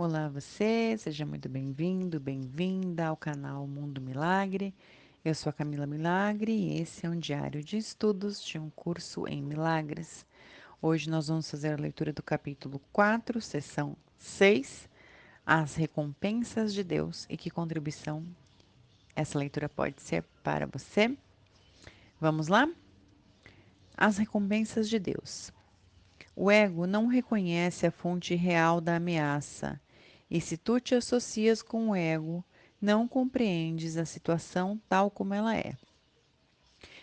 Olá você, seja muito bem-vindo, bem-vinda ao canal Mundo Milagre. Eu sou a Camila Milagre e esse é um diário de estudos de um curso em milagres. Hoje nós vamos fazer a leitura do capítulo 4, sessão 6, As Recompensas de Deus e que contribuição essa leitura pode ser para você. Vamos lá? As recompensas de Deus. O ego não reconhece a fonte real da ameaça, e se tu te associas com o ego, não compreendes a situação tal como ela é.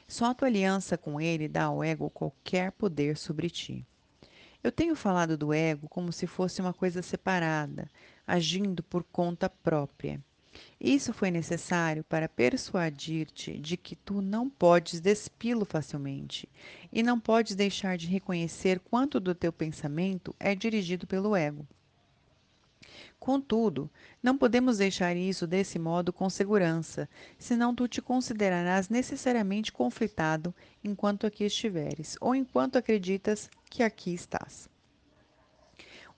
Só a tua aliança com ele dá ao ego qualquer poder sobre ti. Eu tenho falado do ego como se fosse uma coisa separada, agindo por conta própria. Isso foi necessário para persuadir-te de que tu não podes despi-lo facilmente e não podes deixar de reconhecer quanto do teu pensamento é dirigido pelo ego. Contudo, não podemos deixar isso desse modo com segurança, senão tu te considerarás necessariamente conflitado enquanto aqui estiveres, ou enquanto acreditas que aqui estás.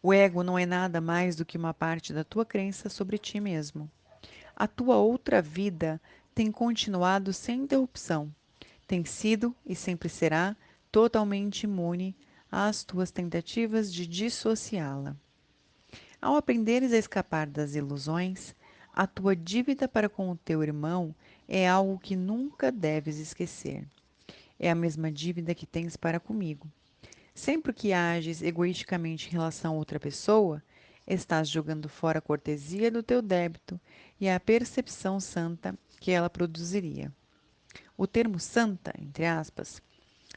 O ego não é nada mais do que uma parte da tua crença sobre ti mesmo. A tua outra vida tem continuado sem interrupção, tem sido e sempre será totalmente imune às tuas tentativas de dissociá-la. Ao aprenderes a escapar das ilusões, a tua dívida para com o teu irmão é algo que nunca deves esquecer. É a mesma dívida que tens para comigo. Sempre que ages egoisticamente em relação a outra pessoa, estás jogando fora a cortesia do teu débito e a percepção santa que ela produziria. O termo santa, entre aspas,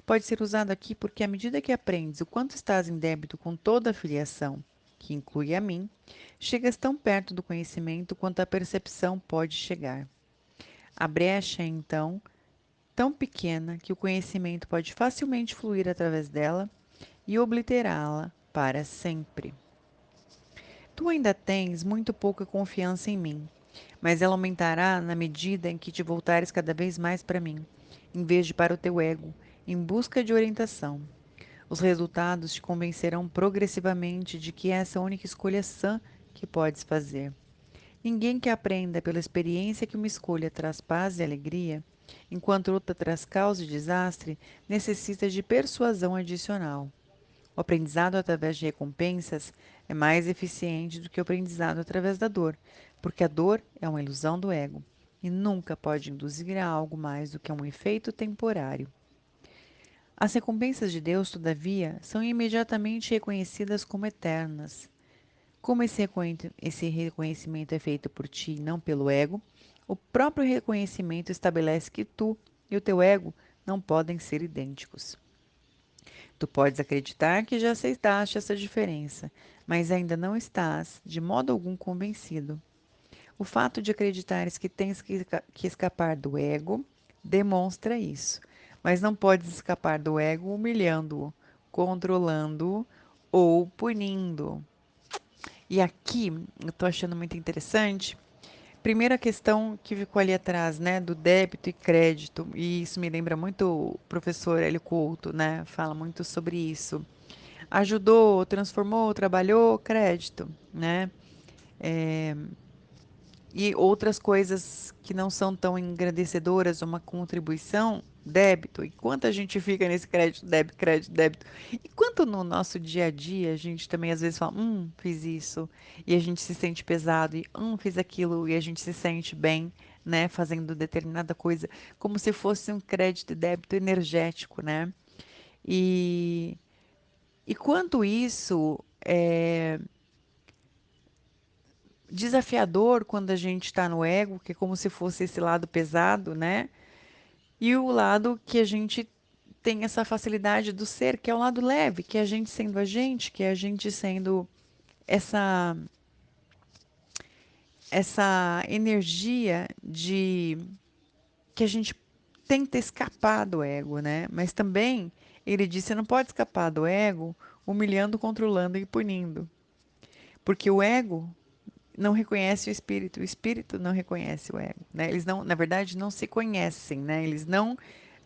pode ser usado aqui porque à medida que aprendes o quanto estás em débito com toda a filiação, que inclui a mim, chegas tão perto do conhecimento quanto a percepção pode chegar. A brecha é então tão pequena que o conhecimento pode facilmente fluir através dela e obliterá-la para sempre. Tu ainda tens muito pouca confiança em mim, mas ela aumentará na medida em que te voltares cada vez mais para mim, em vez de para o teu ego, em busca de orientação. Os resultados te convencerão progressivamente de que essa é a única escolha sã que podes fazer. Ninguém que aprenda pela experiência que uma escolha traz paz e alegria, enquanto outra traz caos e desastre, necessita de persuasão adicional. O aprendizado através de recompensas é mais eficiente do que o aprendizado através da dor, porque a dor é uma ilusão do ego e nunca pode induzir a algo mais do que um efeito temporário. As recompensas de Deus, todavia, são imediatamente reconhecidas como eternas. Como esse reconhecimento é feito por ti e não pelo ego, o próprio reconhecimento estabelece que tu e o teu ego não podem ser idênticos. Tu podes acreditar que já aceitaste essa diferença, mas ainda não estás, de modo algum, convencido. O fato de acreditares que tens que escapar do ego demonstra isso, mas não podes escapar do ego humilhando-o, controlando-o ou punindo. E aqui eu estou achando muito interessante. Primeira questão que ficou ali atrás, né, do débito e crédito, e isso me lembra muito o professor Hélio Couto, né, fala muito sobre isso. Ajudou, transformou, trabalhou, crédito, né? É, e outras coisas que não são tão engrandecedoras, uma contribuição, débito. E quanto a gente fica nesse crédito, débito, crédito, débito. E quanto no nosso dia a dia a gente também às vezes fala, fiz isso, e a gente se sente pesado, e fiz aquilo, e a gente se sente bem, né, fazendo determinada coisa, como se fosse um crédito e débito energético, né? E, e quanto isso é desafiador quando a gente está no ego, que é como se fosse esse lado pesado, né? E o lado que a gente tem essa facilidade do ser, que é o lado leve, que é a gente, que é a gente sendo essa essa energia de que a gente tenta escapar do ego, né? Mas também ele disse, você não pode escapar do ego humilhando, controlando e punindo, porque o ego não reconhece o espírito não reconhece o ego, né? Eles não, na verdade, não se conhecem, né? Eles não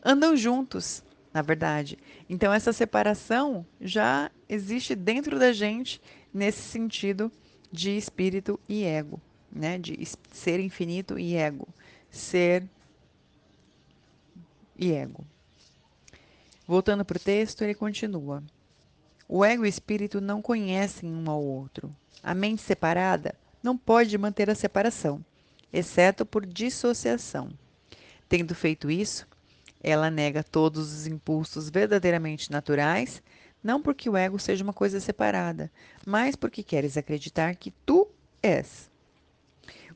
andam juntos, na verdade. Então essa separação já existe dentro da gente nesse sentido de espírito e ego, né? De ser infinito e ego. Ser e ego. Voltando para o texto, ele continua. O ego e o espírito não conhecem um ao outro. A mente separada não pode manter a separação, exceto por dissociação. Tendo feito isso, ela nega todos os impulsos verdadeiramente naturais, não porque o ego seja uma coisa separada, mas porque queres acreditar que tu és.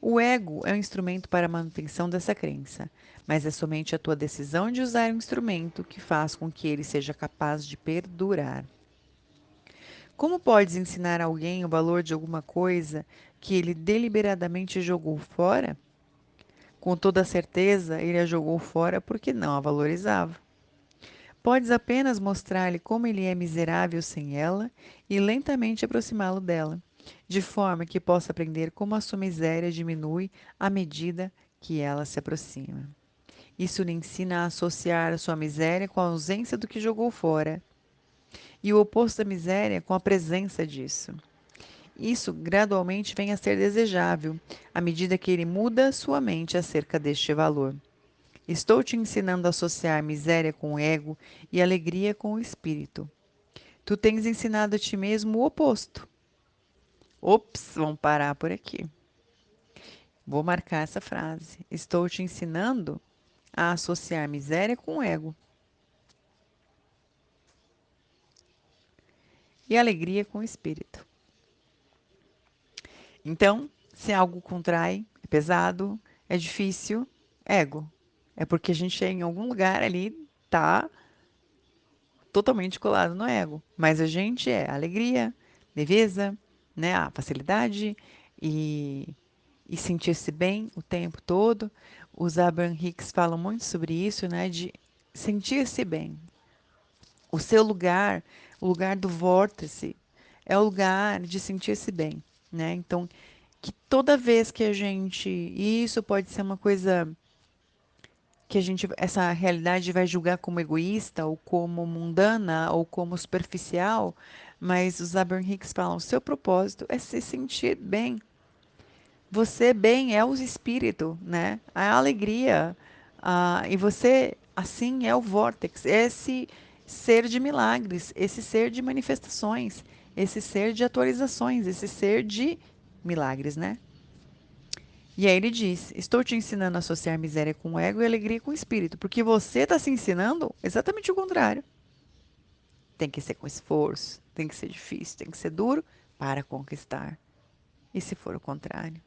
O ego é um instrumento para a manutenção dessa crença, mas é somente a tua decisão de usar o instrumento que faz com que ele seja capaz de perdurar. Como podes ensinar alguém o valor de alguma coisa que ele deliberadamente jogou fora? Com toda certeza, ele a jogou fora porque não a valorizava. Podes apenas mostrar-lhe como ele é miserável sem ela e lentamente aproximá-lo dela, de forma que possa aprender como a sua miséria diminui à medida que ela se aproxima. Isso lhe ensina a associar a sua miséria com a ausência do que jogou fora, e o oposto da miséria com a presença disso. Isso gradualmente vem a ser desejável, à medida que ele muda sua mente acerca deste valor. Estou te ensinando a associar miséria com o ego e alegria com o espírito. Tu tens ensinado a ti mesmo o oposto. Ops, vamos parar por aqui. Vou marcar essa frase. Estou te ensinando a associar miséria com o ego e alegria com o espírito. Então, se algo contrai, é pesado, é difícil, ego. É porque a gente em algum lugar ali tá totalmente colado no ego. Mas a gente é alegria, leveza, né, a facilidade e, e sentir-se bem o tempo todo. Os Abraham Hicks falam muito sobre isso, né, de sentir-se bem. O seu lugar, o lugar do vórtice, é o lugar de sentir-se bem, né? Então, que toda vez que a gente, e isso pode ser uma coisa que a gente, essa realidade vai julgar como egoísta, ou como mundana, ou como superficial, mas os Abraham Hicks falam, o seu propósito é se sentir bem. Você bem é o espírito, né? A alegria. E você, assim, é o vórtex, esse ser de milagres, esse ser de manifestações, esse ser de atualizações, esse ser de milagres, né? E aí ele diz: Estou te ensinando a associar miséria com o ego e alegria com o espírito, porque você está se ensinando exatamente o contrário. Tem que ser com esforço, tem que ser difícil, tem que ser duro para conquistar. E se for o contrário?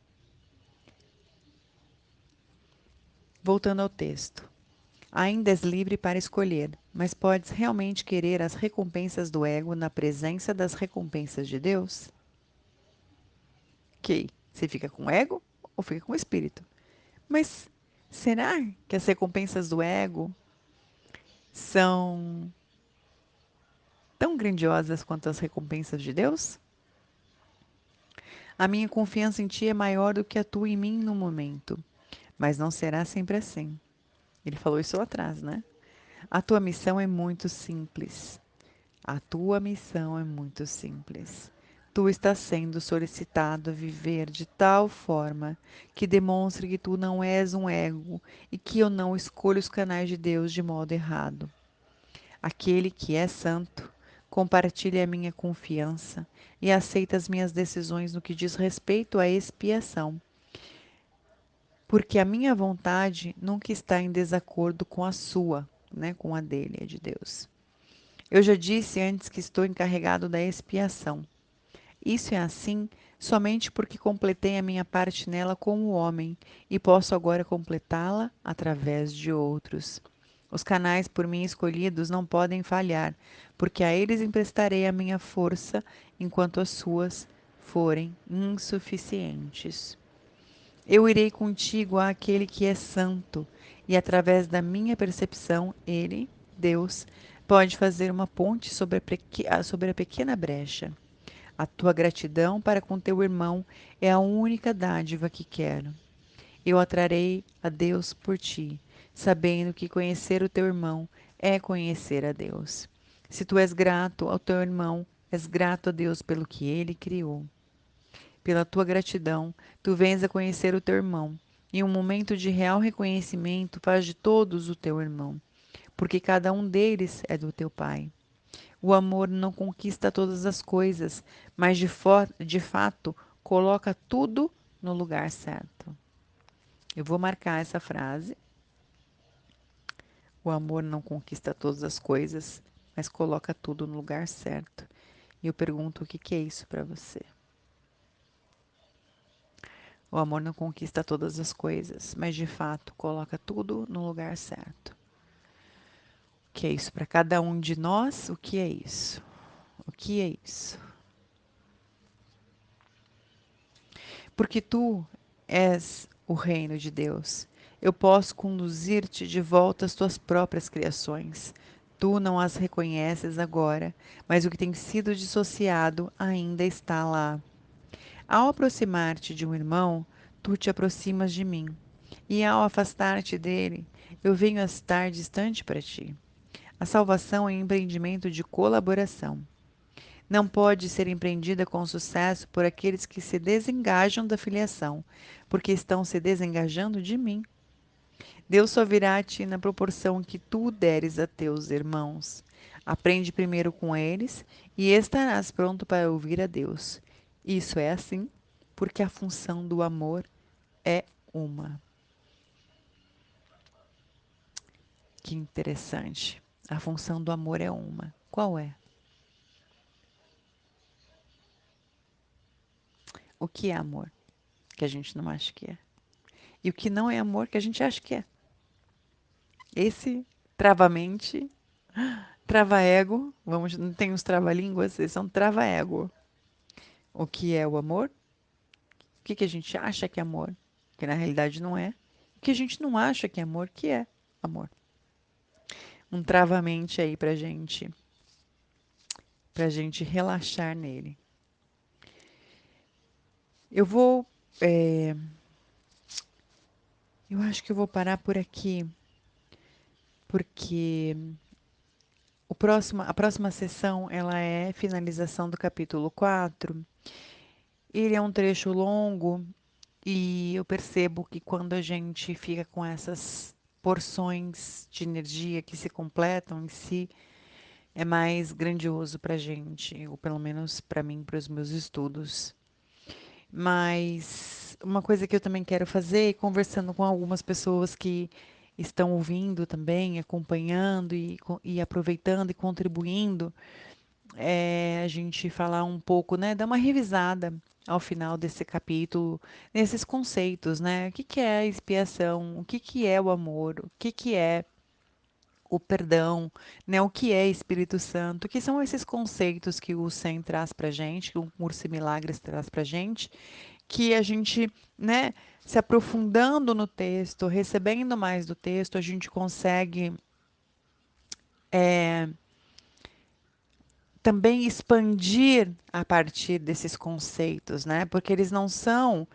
Voltando ao texto. Ainda és livre para escolher, mas podes realmente querer as recompensas do ego na presença das recompensas de Deus? Ok, você fica com o ego ou fica com o espírito? Mas será que as recompensas do ego são tão grandiosas quanto as recompensas de Deus? A minha confiança em ti é maior do que a tua em mim no momento, mas não será sempre assim. Ele falou isso lá atrás, né? A tua missão é muito simples. A tua missão é muito simples. Tu estás sendo solicitado a viver de tal forma que demonstre que tu não és um ego e que eu não escolho os canais de Deus de modo errado. Aquele que é santo compartilha a minha confiança e aceita as minhas decisões no que diz respeito à expiação, porque a minha vontade nunca está em desacordo com a sua, né, com a dele, a de Deus. Eu já disse antes que estou encarregado da expiação. Isso é assim somente porque completei a minha parte nela como homem e posso agora completá-la através de outros. Os canais por mim escolhidos não podem falhar, porque a eles emprestarei a minha força enquanto as suas forem insuficientes. Eu irei contigo àquele que é santo, e através da minha percepção, ele, Deus, pode fazer uma ponte sobre a pequena brecha. A tua gratidão para com teu irmão é a única dádiva que quero. Eu atrarei a Deus por ti, sabendo que conhecer o teu irmão é conhecer a Deus. Se tu és grato ao teu irmão, és grato a Deus pelo que ele criou. pela tua gratidão, tu vens a conhecer o teu irmão. Em um momento de real reconhecimento, faz de todos o teu irmão, porque cada um deles é do teu Pai. O amor não conquista todas as coisas, mas de fato coloca tudo no lugar certo. Eu vou marcar essa frase. O amor não conquista todas as coisas, mas coloca tudo no lugar certo. E eu pergunto o que que é isso para você? O amor não conquista todas as coisas, mas de fato coloca tudo no lugar certo. O que é isso para cada um de nós? O que é isso? O que é isso? Porque tu és o reino de Deus. Eu posso conduzir-te de volta às tuas próprias criações. Tu não as reconheces agora, mas o que tem sido dissociado ainda está lá. Ao aproximar-te de um irmão, tu te aproximas de mim. E ao afastar-te dele, eu venho a estar distante para ti. A salvação é um empreendimento de colaboração. Não pode ser empreendida com sucesso por aqueles que se desengajam da filiação, porque estão se desengajando de mim. Deus só virá a ti na proporção que tu deres a teus irmãos. Aprende primeiro com eles e estarás pronto para ouvir a Deus. Isso é assim, porque a função do amor é uma. Que interessante. A função do amor é uma. Qual é? O que é amor? Que a gente não acha que é. E o que não é amor que a gente acha que é. Esse trava-mente, trava-ego, vamos, não tem os trava-línguas, esses são trava-ego. O que é o amor? O que que a gente acha que é amor? Que na realidade não é. O que a gente não acha que é amor, que é amor. Um trava-mente aí pra gente relaxar nele. Eu vou, é, eu acho que eu vou parar por aqui, porque a próxima sessão, ela é finalização do capítulo 4. Ele é um trecho longo e eu percebo que quando a gente fica com essas porções de energia que se completam em si, é mais grandioso para a gente, ou pelo menos para mim, para os meus estudos. Mas uma coisa que eu também quero fazer, conversando com algumas pessoas que estão ouvindo também, acompanhando e aproveitando e contribuindo, a gente falar um pouco, né, dar uma revisada ao final desse capítulo, nesses conceitos, né? O que que é a expiação? O que que é o amor? O que que é o perdão, né? O que é Espírito Santo? Que são esses conceitos que o SEM traz para gente, que o Curso em Milagres traz para gente, que a gente, né, se aprofundando no texto, recebendo mais do texto, a gente consegue também expandir a partir desses conceitos, né? Porque eles não são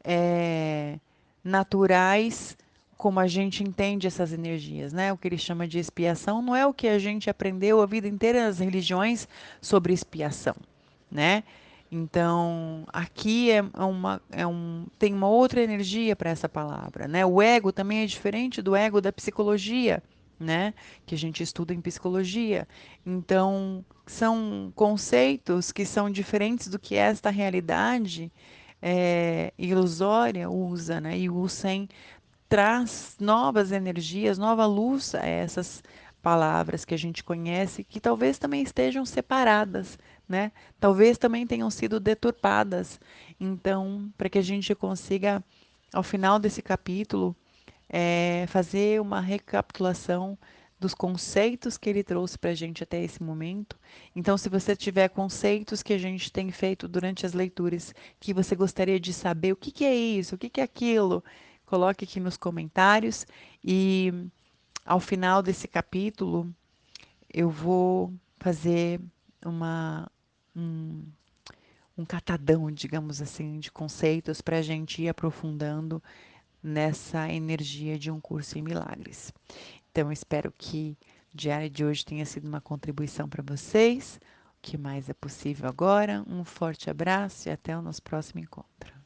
é, naturais como a gente entende essas energias, né? O que ele chama de expiação não é o que a gente aprendeu a vida inteira nas religiões sobre expiação, né? Então, aqui tem uma outra energia para essa palavra, né? O ego também é diferente do ego da psicologia, né? Que a gente estuda em psicologia. Então, são conceitos que são diferentes do que esta realidade ilusória usa, né? E o Sen traz novas energias, nova luz a essas palavras que a gente conhece, que talvez também estejam separadas, né? Talvez também tenham sido deturpadas. Então, para que a gente consiga, ao final desse capítulo, fazer uma recapitulação dos conceitos que ele trouxe para a gente até esse momento. Então, se você tiver conceitos que a gente tem feito durante as leituras, que você gostaria de saber o que que é isso, o que que é aquilo, coloque aqui nos comentários. E ao final desse capítulo, eu vou fazer uma, um, um catadão, digamos assim, de conceitos para a gente ir aprofundando nessa energia de um curso em milagres. Então, espero que o diário de hoje tenha sido uma contribuição para vocês. que mais é possível agora. Um forte abraço e até o nosso próximo encontro.